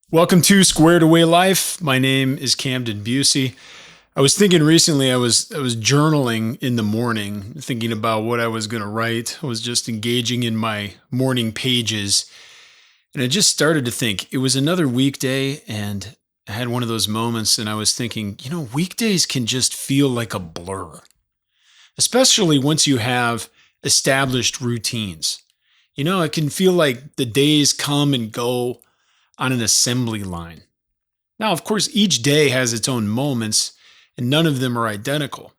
Welcome to Squared Away Life. My name is Camden Busey. I was thinking recently, I was journaling in the morning, thinking about what I was going to write. I was just engaging in my morning pages, and I just started to think it was another weekday, and I had one of those moments, and I was thinking, weekdays can just feel like a blur, especially once you have established routines. It can feel like the days come and go on an assembly line. Now, of course, each day has its own moments, and none of them are identical.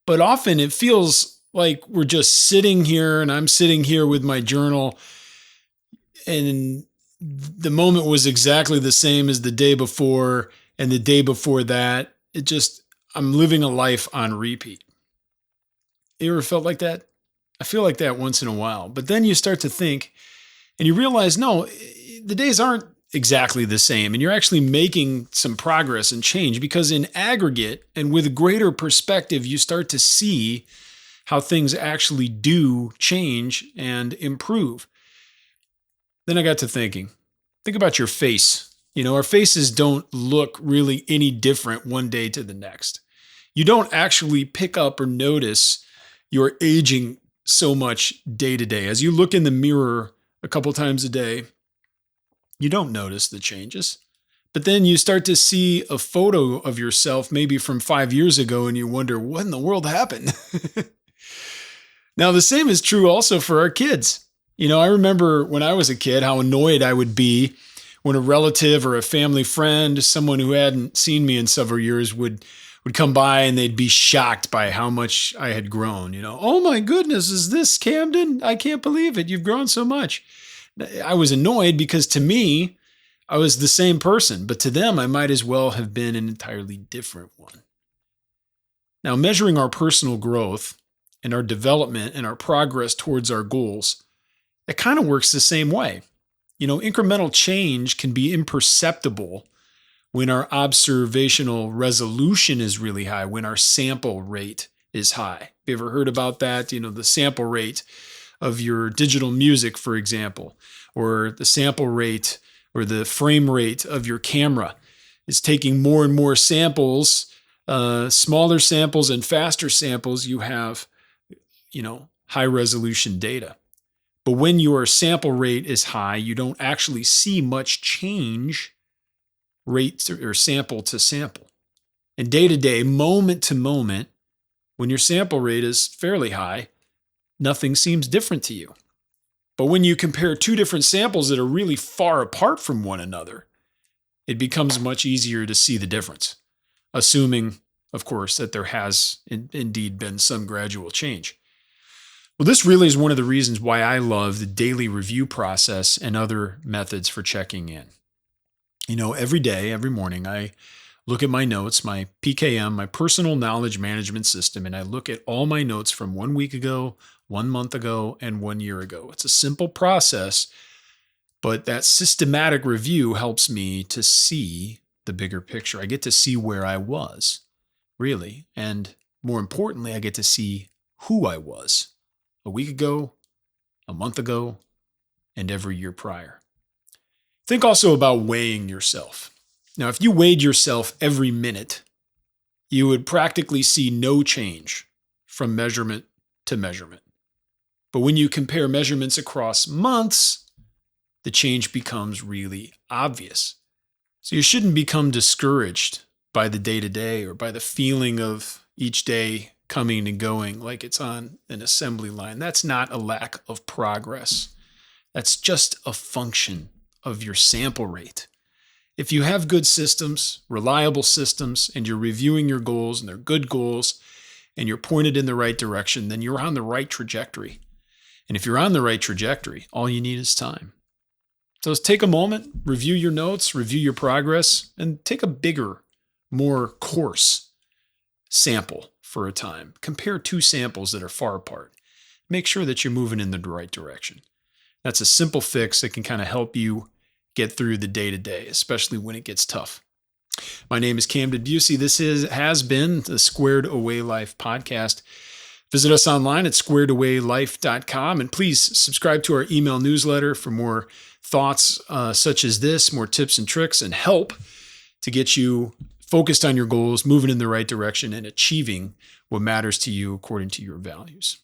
But often it feels like we're just sitting here, and I'm sitting here with my journal, and the moment was exactly the same as the day before, and the day before that. I'm living a life on repeat. You ever felt like that? I feel like that once in a while. But then you start to think, and you realize, no, the days aren't exactly the same, and you're actually making some progress and change, because in aggregate and with a greater perspective, you start to see how things actually do change and improve. Then I got to thinking, think about your face. Our faces don't look really any different one day to the next. You don't actually pick up or notice you're aging so much day to day. As you look in the mirror a couple times a day, you don't notice the changes. But then you start to see a photo of yourself maybe from 5 years ago, and you wonder, what in the world happened? Now, the same is true also for our kids. I remember when I was a kid, how annoyed I would be when a relative or a family friend, someone who hadn't seen me in several years, would come by, and they'd be shocked by how much I had grown. Oh my goodness, is this Camden? I can't believe it. You've grown so much. I was annoyed because to me, I was the same person, but to them, I might as well have been an entirely different one. Now, measuring our personal growth and our development and our progress towards our goals, it kind of works the same way. Incremental change can be imperceptible when our observational resolution is really high, when our sample rate is high. Have you ever heard about that? The sample rate of your digital music, for example, or the sample rate or the frame rate of your camera is taking more and more samples, smaller samples and faster samples. You have, high resolution data. But when your sample rate is high, you don't actually see much change rate or sample to sample. And day to day, moment to moment, when your sample rate is fairly high, nothing seems different to you. But when you compare two different samples that are really far apart from one another, it becomes much easier to see the difference, assuming, of course, that there has indeed been some gradual change. Well, this really is one of the reasons why I love the daily review process and other methods for checking in. Every day, every morning, I look at my notes, my PKM, my personal knowledge management system, and I look at all my notes from 1 week ago, 1 month ago, and 1 year ago. It's a simple process, but that systematic review helps me to see the bigger picture. I get to see where I was, really. And more importantly, I get to see who I was a week ago, a month ago, and every year prior. Think also about weighing yourself. Now, if you weighed yourself every minute, you would practically see no change from measurement to measurement. But when you compare measurements across months, the change becomes really obvious. So you shouldn't become discouraged by the day-to-day or by the feeling of each day coming and going like it's on an assembly line. That's not a lack of progress. That's just a function of your sample rate. If you have good systems, reliable systems, and you're reviewing your goals and they're good goals, and you're pointed in the right direction, then you're on the right trajectory. And if you're on the right trajectory, all you need is time. So take a moment, review your notes, review your progress, and take a bigger, more coarse sample for a time. Compare two samples that are far apart. Make sure that you're moving in the right direction. That's a simple fix that can kind of help you get through the day-to-day, especially when it gets tough. My name is Camden Busey. This has been the Squared Away Life podcast. Visit us online at squaredawaylife.com, and please subscribe to our email newsletter for more thoughts such as this, more tips and tricks, and help to get you focused on your goals, moving in the right direction, and achieving what matters to you according to your values.